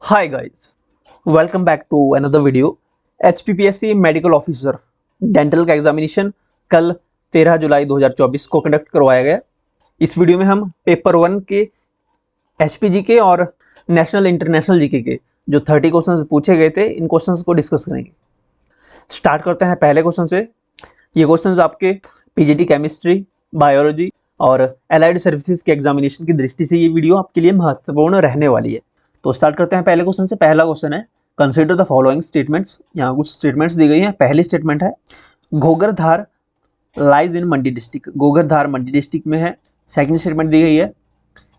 Hi guys, welcome back to another video। HPPSC medical officer dental का examination कल 13 जुलाई 2024 को conduct करवाया गया। इस वीडियो में हम पेपर 1 के HPG के और नेशनल इंटरनेशनल जीके के जो 30 क्वेश्चंस पूछे गए थे, इन क्वेश्चंस को डिस्कस करेंगे। स्टार्ट करते हैं पहले क्वेश्चन से। ये क्वेश्चंस आपके पीजीटी केमिस्ट्री, बायोलॉजी और एलाइड सर्विसेज के एग्जामिनेशन की दृष्टि से ये वीडियो आपके लिए महत्वपूर्ण रहने वाली है। तो स्टार्ट करते हैं पहले क्वेश्चन से। पहला क्वेश्चन है, कंसीडर द फॉलोइंग स्टेटमेंट्स। यहाँ कुछ स्टेटमेंट्स दी गई हैं। पहली स्टेटमेंट है, Ghoghardhar lies in Mandi district. Ghoghardhar Mandi district में है। सेकंड स्टेटमेंट दी गई है,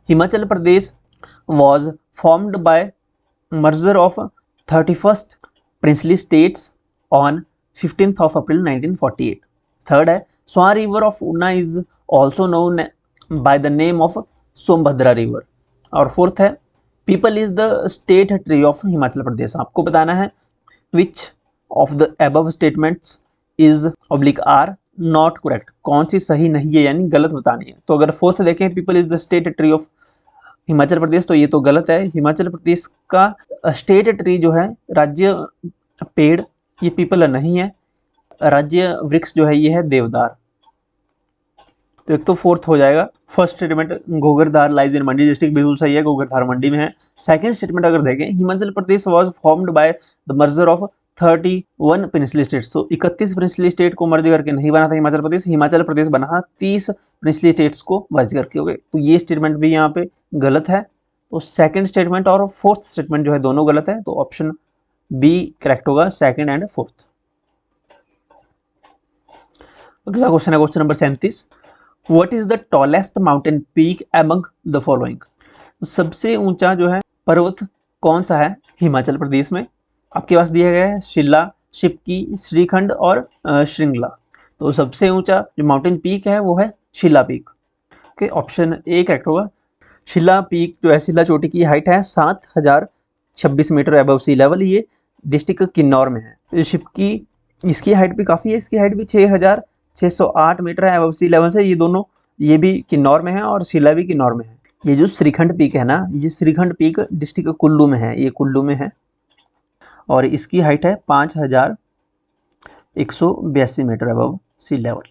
Himachal Pradesh was formed by merger of 31st princely states on 15th of April 1948। Third है, Swan river of Una is also known by the name of Sombhadra river. और फोर्थ है, peepal is the state tree of Himachal Pradesh. आपको बताना है which of the above statements is oblique are not correct. कौन सी सही नहीं है, यानी गलत बतानी है। तो अगर फोर्थ देखें, peepal is the state tree of Himachal Pradesh, तो ये तो गलत है। हिमाचल प्रदेश का स्टेट ट्री जो है, राज्य पेड़, ये पीपल नहीं है। राज्य वृक्ष जो है ये है देवदार। तो एक तो फोर्थ हो जाएगा। First statement Ghoghardhar lies in Mandi district, बिल्कुल सही है, घोगरधार मंडी में है। सेकंड स्टेटमेंट अगर देखें, Himachal Pradesh was formed by the merger of 31 princely states. तो 31 प्रिंसली स्टेट को मर्ज करके नहीं बना था हिमाचल प्रदेश। हिमाचल प्रदेश बना था 30 प्रिंसली स्टेट्स को मर्ज करके। ओके, तो ये स्टेटमेंट भी यहाँ पे गलत है। तो सेकंड स्टेटमेंट और फोर्थ स्टेटमेंट जो है दोनों गलत है। तो ऑप्शन बी करेक्ट होगा, सेकंड एंड फोर्थ। अगला क्वेश्चन है question number 37। What is the tallest mountain peak among the following. सबसे ऊंचा जो है पर्वत कौन सा है हिमाचल प्रदेश में। आपके पास दिया गया है शिला, शिप्की, श्रीखंड और श्रृंगला। तो सबसे ऊंचा जो माउंटेन पीक है वो है शिला peak. Okay, option A correct होगा। शिला पीक जो है, शिला चोटी की हाइट है 7026 मीटर अबव सी लेवल। ये डिस्ट्रिक्ट किन्नौर में है। शिप्की, इसकी हाइट भी काफ़ी है, इसकी हाइट भी 6608 मीटर है अबव सी लेवल से। ये दोनों, ये भी किन्नौर में है और शिला भी किन्नौर में है। ये जो श्रीखंड पीक है ना, ये श्रीखंड पीक डिस्ट्रिक्ट कुल्लू में है, ये कुल्लू में है और इसकी हाइट है 5182 मीटर अबव सी लेवल।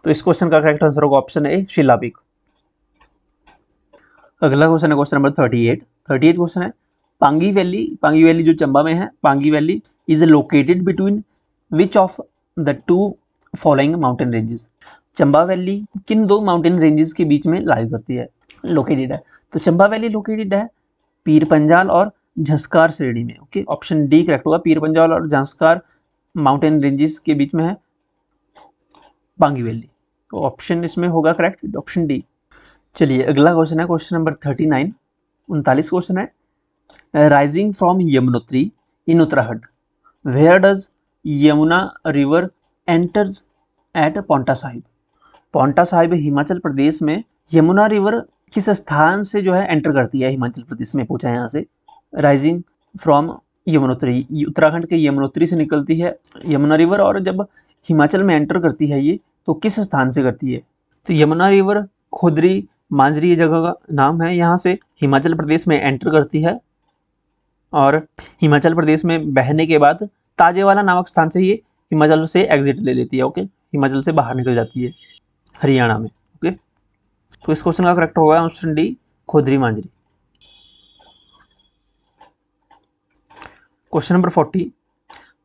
तो इस क्वेश्चन का करेक्ट आंसर होगा ऑप्शन ए, शिला पीक। अगला क्वेश्चन है क्वेश्चन नंबर 38 क्वेश्चन है, पांगी वैली जो चंबा में है, Pangi valley is located between which of the two following mountain ranges. Chamba valley किन दो माउंटेन रेंजेस के बीच में लाई करती है, लोकेटेड है। तो चंबा वैली लोकेटेड है पीर पंजाल और झंस्कार श्रेणी में। ओके, ऑप्शन डी करेक्ट होगा, पीर पंजाल और झंस्कार माउंटेन रेंजेस के बीच में है पांगी वैली। तो ऑप्शन इसमें होगा करेक्ट, ऑप्शन डी। चलिए अगला क्वेश्चन है क्वेश्चन नंबर 39 क्वेश्चन है, rising from Yamunotri in Uttarakhand, where does Yamuna river enters at Paonta Sahib. Paonta Sahib Himachal Pradesh में यमुना रिवर किस स्थान से जो है एंटर करती है हिमाचल प्रदेश में, पूछा है यहाँ से। राइजिंग फ्रॉम यमुनोत्री, उत्तराखंड के यमुनोत्री से निकलती है यमुना रिवर, और जब हिमाचल में एंटर करती है ये, तो किस स्थान से करती है। तो यमुना रिवर खोदरी मांजरी ये जगह का नाम है। यहाँ से हिमाचल प्रदेश में एंटर करती है और हिमाचल प्रदेश में बहने के बाद ताजेवाला नामक स्थान से ये हिमाचल से एग्जिट ले लेती है। ओके, हिमाचल से बाहर निकल जाती है हरियाणा में। ओके, तो इस क्वेश्चन का करेक्ट होगा option D, Khodri Majri. Question number 40,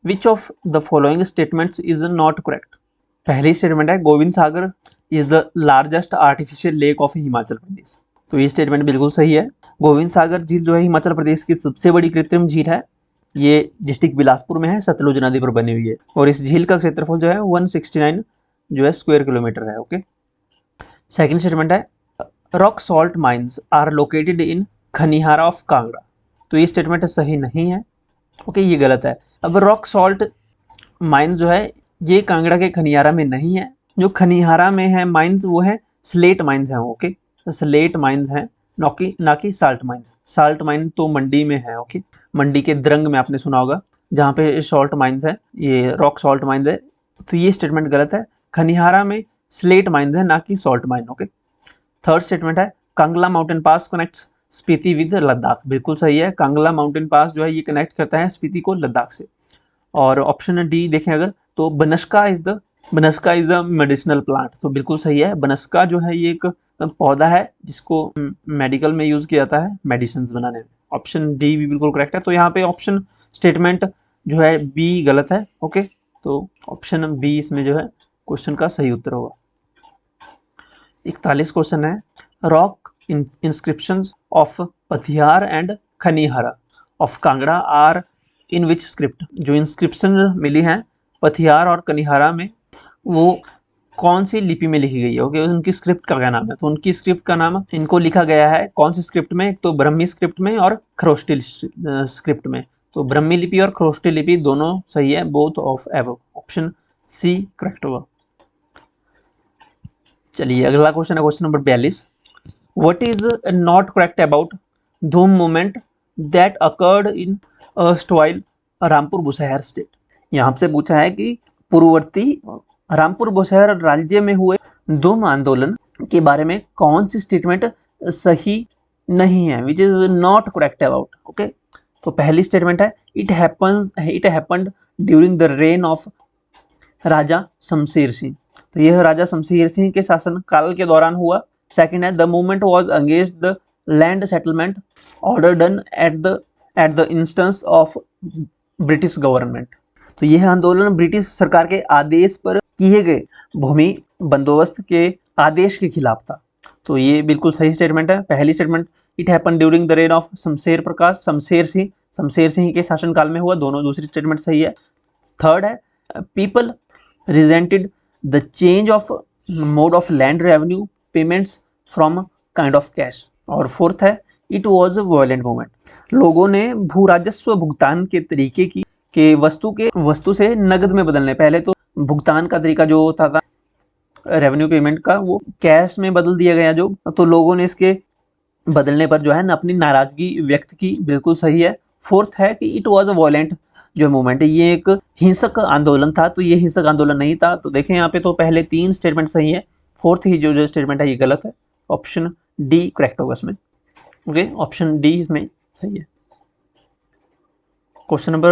which of the following statements is not correct. पहली स्टेटमेंट है, Gobind Sagar is the largest artificial lake of Himachal Pradesh. तो ये स्टेटमेंट बिल्कुल सही है। गोविंद सागर झील जो है हिमाचल प्रदेश की सबसे बड़ी कृत्रिम झील है। ये डिस्ट्रिक्ट बिलासपुर में है, सतलुज नदी पर बनी हुई है और इस झील का क्षेत्रफल जो है 169 जो है स्क्वायर किलोमीटर है। ओके, सेकंड स्टेटमेंट है, rock salt mines are located in Khaniyara of Kangra. तो ये स्टेटमेंट सही नहीं है। ओके, ये गलत है। अब रॉक सॉल्ट माइंस जो है ये कांगड़ा के खनिहारा में नहीं है। जो खनिहारा में है माइंस वो है स्लेट माइंस हैं। ओके, तो स्लेट माइंस हैं, ना कि साल्ट माइंस। साल्ट माइन तो मंडी में है। ओके, मंडी के द्रंग में आपने सुना होगा, जहाँ पे सॉल्ट माइंस है, ये रॉक सॉल्ट माइंस है। तो ये स्टेटमेंट गलत है। खनिहारा में स्लेट माइंस है, ना कि salt mine. Okay, third statement है, Kangla mountain pass connects Spiti with Ladakh, बिल्कुल सही है। कांगला माउंटेन पास जो है ये कनेक्ट करता है स्पीति को लद्दाख से। और ऑप्शन डी देखें अगर तो बनस्का इज अ मेडिसिनल प्लांट, तो बिल्कुल सही है। बनस्का जो है ये एक पौधा है जिसको मेडिकल में यूज किया जाता है मेडिसिन बनाने में। ऑप्शन डी भी बिल्कुल करेक्ट है। तो यहाँ पे ऑप्शन स्टेटमेंट जो है बी गलत है। ओके, तो ऑप्शन बी इसमें जो है क्वेश्चन का सही उत्तर होगा। 41 क्वेश्चन है, rock inscriptions of Pathiyar and Khaniyara of Kangra are in which script. जो इंस्क्रिप्शन मिली हैं पथियार और कनिहारा में, वो कौन सी लिपि में लिखी गई है? ओके, उनकी स्क्रिप्ट का क्या नाम है? तो उनकी स्क्रिप्ट का नाम इनको लिखा गया है कौन सी स्क्रिप्ट में? एक तो ब्रह्मी स्क्रिप्ट में और खरोष्टी स्क्रिप्ट में। तो ब्रह्मी लिपि और खरोष्टी लिपि दोनों सही है, both of above. Option C correct होगा। चलिए अगला क्वेश्चन है question number 42। What is not correct about Dhoom movement that occurred in erstwhile Rampur Bushahr state. यहाँ से पूछा है कि पूर्ववर्ती रामपुर बुशहर राज्य में हुए धूम आंदोलन के बारे में कौन सी स्टेटमेंट सही नहीं है, which is not correct about. Okay, तो पहली स्टेटमेंट है it happened during the reign of Raja Shamsher Singh, तो यह राजा शमशेर सिंह के शासन काल के दौरान हुआ। सेकंड है the movement was against the land settlement order done at the instance of British government, तो यह आंदोलन ब्रिटिश सरकार के आदेश पर किए गए भूमि बंदोबस्त के आदेश के खिलाफ था। तो ये बिल्कुल सही स्टेटमेंट है। पहली statement it happen during the reign of Shamsher Singh के शासनकाल में हुआ, दोनों दूसरी स्टेटमेंट सही है। थर्ड है people resented the change of mode of land revenue payments from kind of cash, और फोर्थ है it was a violent movement, लोगों ने भू राजस्व भुगतान के तरीके के वस्तु से नगद में बदलने, पहले तो भुगतान का तरीका जो होता था रेवेन्यू पेमेंट का वो कैश में बदल दिया गया जो, तो लोगों ने इसके बदलने पर जो है ना अपनी नाराजगी व्यक्त की, बिल्कुल सही है। फोर्थ है कि इट वाज अ वायलेंट जो मूवमेंट है, ये एक हिंसक आंदोलन था, तो ये हिंसक आंदोलन नहीं था। तो देखें यहाँ पे तो पहले तीन स्टेटमेंट सही है, फोर्थ ही जो स्टेटमेंट है ये गलत है। ऑप्शन डी करेक्ट होगा इसमें। ओके, ऑप्शन डी इसमें सही है। Question number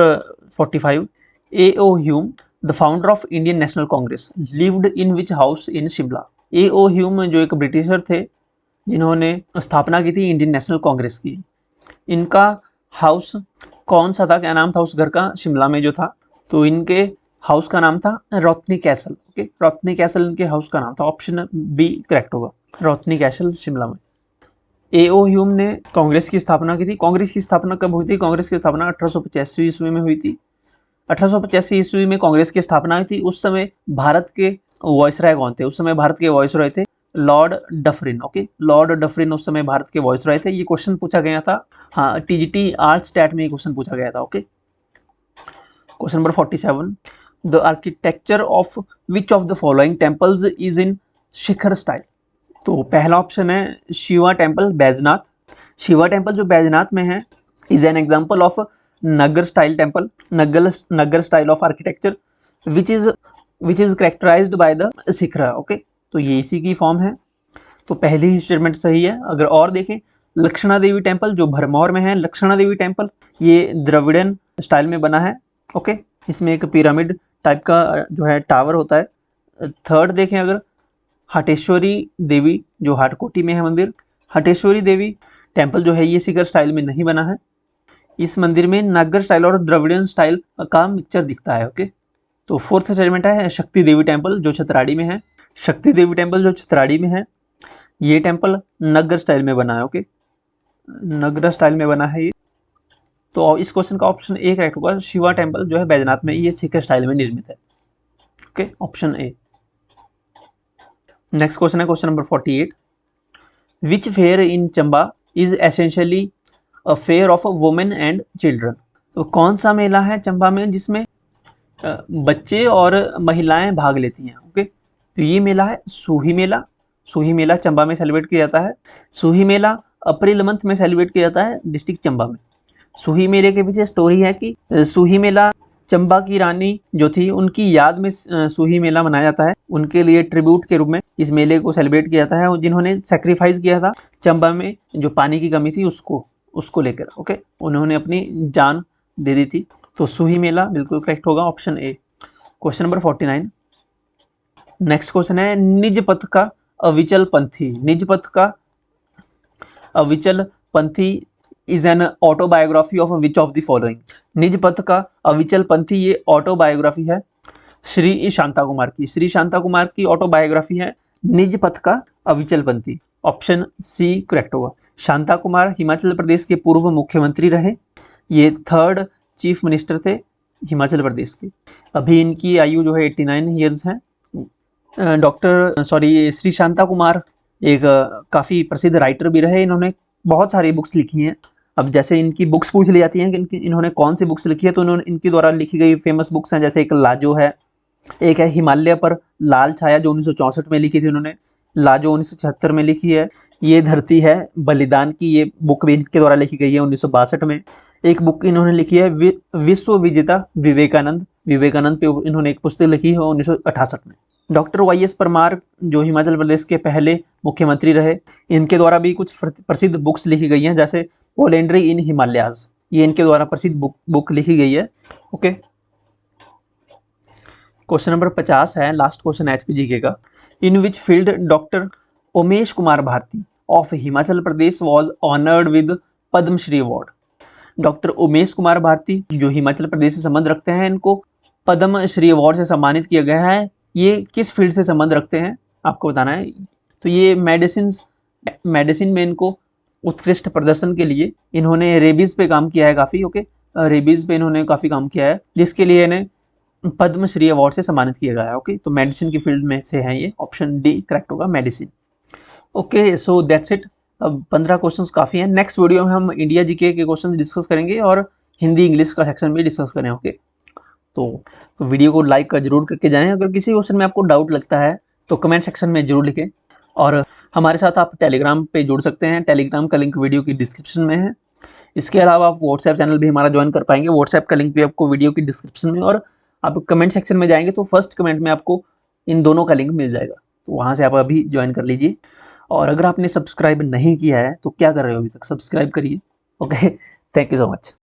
45, A.O. Hume the founder of Indian national Congress lived in which house in Shimla. A.O. Hume जो एक ब्रिटिशर थे जिन्होंने स्थापना की थी इंडियन नेशनल कांग्रेस की, इनका हाउस कौन सा था, क्या नाम था उस घर का शिमला में जो था? तो इनके हाउस का नाम था रोथनी कैसल। ओके, रोथनी कैसल इनके हाउस का नाम था। ऑप्शन बी करेक्ट होगा, रोथनी कैसल शिमला में। A.O. ह्यूम ने कांग्रेस की स्थापना की थी। कांग्रेस की स्थापना कब हुई थी? कांग्रेस की स्थापना 1885 ईस्वी में हुई थी। 1885 ईस्वी में कांग्रेस की स्थापना हुई थी। उस समय भारत के वॉइसरॉय कौन थे? उस समय भारत के वॉइसरॉय थे Lord Dufferin. Okay, Lord Dufferin उस समय भारत के वॉइसरॉय थे। ये क्वेश्चन पूछा गया था, हाँ, TGT आर्ट स्टैट में ये क्वेश्चन पूछा गया था। Okay, question number 47, the architecture of which of the following temples is in Shikhar style. तो पहला ऑप्शन है शिवा टेम्पल बैजनाथ। शिवा टेम्पल जो बैजनाथ में है is an example of Nagar style temple, Nagar style of architecture which is characterised by the shikhara. Okay, तो ये इसी की फॉर्म है, तो पहली ही स्टेटमेंट सही है। अगर और देखें लक्षणा देवी टेम्पल जो भरमौर में है, लक्षणा देवी टेम्पल ये द्रविड़न स्टाइल में बना है। ओके, इसमें एक पिरामिड टाइप का जो है टावर होता है। थर्ड देखें अगर हटेश्वरी देवी जो हाटकोटी में है मंदिर, हटेश्वरी देवी टेम्पल जो है ये शिखर स्टाइल में नहीं बना है। इस मंदिर में नागर स्टाइल और द्रविड़न स्टाइल का मिक्सचर दिखता है। ओके, तो फोर्थ स्टेटमेंट है शक्ति देवी टेम्पल जो छतराड़ी में है। शक्ति देवी टेम्पल जो छतराड़ी में है ये टेम्पल नगर स्टाइल में बना है। ओके, नगर स्टाइल में बना है ये, तो इस क्वेश्चन का ऑप्शन ए करेक्ट होगा। शिवा टेम्पल जो है बैजनाथ में ये शिखर स्टाइल में निर्मित है। Okay, option A. Next question है question number 48, which fair in Chamba is essentially a fair of women and children. तो कौन सा मेला है चंबा में जिसमें बच्चे और महिलाएं भाग लेती हैं? ओके, तो ये मेला है सूही मेला। सूही मेला चंबा में सेलिब्रेट किया जाता है। सूही मेला अप्रैल मंथ में सेलिब्रेट किया जाता है डिस्ट्रिक्ट चंबा में। सूही मेले के पीछे स्टोरी है कि सूही मेला चंबा की रानी जो थी उनकी याद में सूही मेला मनाया जाता है। उनके लिए ट्रिब्यूट के रूप में इस मेले को सेलिब्रेट किया जाता है, और जिन्होंने सेक्रीफाइस किया था चंबा में जो पानी की कमी थी उसको लेकर, ओके, उन्होंने अपनी जान दे दी थी। तो सूही मेला बिल्कुल करेक्ट होगा, option A. Question number 49। Next question है, Nij Path Ka Avichal Panthi. Nij Path Ka Avichal Panthi is an autobiography of which of the following. Nij Path Ka Avichal पंथी ये ऑटोबायोग्राफी है श्री शांता कुमार की। श्री शांता कुमार की ऑटोबायोग्राफी है निज पथ का अविचल पंथी, ऑप्शन सी करेक्ट होगा। शांता कुमार हिमाचल प्रदेश के पूर्व मुख्यमंत्री रहे। ये 3rd चीफ मिनिस्टर थे हिमाचल प्रदेश के। अभी इनकी आयु जो है 89 ईयर्स है। श्री शांता कुमार एक काफ़ी प्रसिद्ध राइटर भी रहे। इन्होंने बहुत सारी बुक्स लिखी हैं। अब जैसे इनकी बुक्स पूछ ली जाती हैं कि इन्होंने कौन सी बुक्स लिखी है, तो इन्होंने इनके द्वारा लिखी गई फेमस बुक्स हैं, जैसे एक लाजो है, एक है हिमालय पर लाल छाया जो 1964 में लिखी थी उन्होंने, लाजो 1976 में लिखी है। ये धरती है बलिदान की, ये बुक भी इनके द्वारा लिखी गई है 1962 में। एक बुक इन्होंने लिखी है विश्व विजेता विवेकानंद, विवेकानंद पे इन्होंने एक पुस्तक लिखी है 1968 में। डॉक्टर YS परमार जो हिमाचल प्रदेश के पहले मुख्यमंत्री रहे, इनके द्वारा भी कुछ प्रसिद्ध बुक्स लिखी गई हैं, जैसे पोलेंड्री इन हिमालयाज, ये इनके द्वारा प्रसिद्ध बुक लिखी गई है, ओके। क्वेश्चन नंबर 50 है, लास्ट क्वेश्चन HPGK का। In which field doctor Umesh Kumar Bharti of Himachal Pradesh was honoured with Padmashri award. Doctor Umesh Kumar Bharti जो हिमाचल प्रदेश से संबंध रखते हैं, इनको पद्मश्री अवार्ड से सम्मानित किया गया है। ये किस फील्ड से संबंध रखते हैं आपको बताना है। तो ये मेडिसिन में इनको उत्कृष्ट प्रदर्शन के लिए इन्होंने रेबीज़ पे काम किया है काफ़ी, ओके, रेबीज़ पे इन्होंने काफ़ी काम किया है, जिसके लिए इन्हें पद्मश्री अवार्ड से सम्मानित किया गया है, ओके। तो मेडिसिन की फील्ड में से है ये, ऑप्शन डी करेक्ट होगा, medicine, okay. So that's it. अब 15 क्वेश्चंस काफ़ी हैं। नेक्स्ट वीडियो में हम इंडिया जीके के क्वेश्चंस डिस्कस करेंगे और हिंदी इंग्लिश का सेक्शन भी डिस्कस करें, ओके। तो वीडियो को लाइक जरूर करके जाएं। अगर किसी क्वेश्चन में आपको डाउट लगता है तो कमेंट सेक्शन में जरूर लिखें, और हमारे साथ आप टेलीग्राम पे जुड़ सकते हैं। टेलीग्राम का लिंक वीडियो की डिस्क्रिप्शन में है। इसके अलावा आप व्हाट्सएप चैनल भी हमारा ज्वाइन कर पाएंगे। व्हाट्सएप का लिंक भी आपको वीडियो की डिस्क्रिप्शन में, और आप कमेंट सेक्शन में जाएंगे तो फर्स्ट कमेंट में आपको इन दोनों का लिंक मिल जाएगा, तो वहाँ से आप अभी ज्वाइन कर लीजिए। और अगर आपने सब्सक्राइब नहीं किया है तो क्या कर रहे हो अभी तक, सब्सक्राइब करिए, okay. Thank you so much.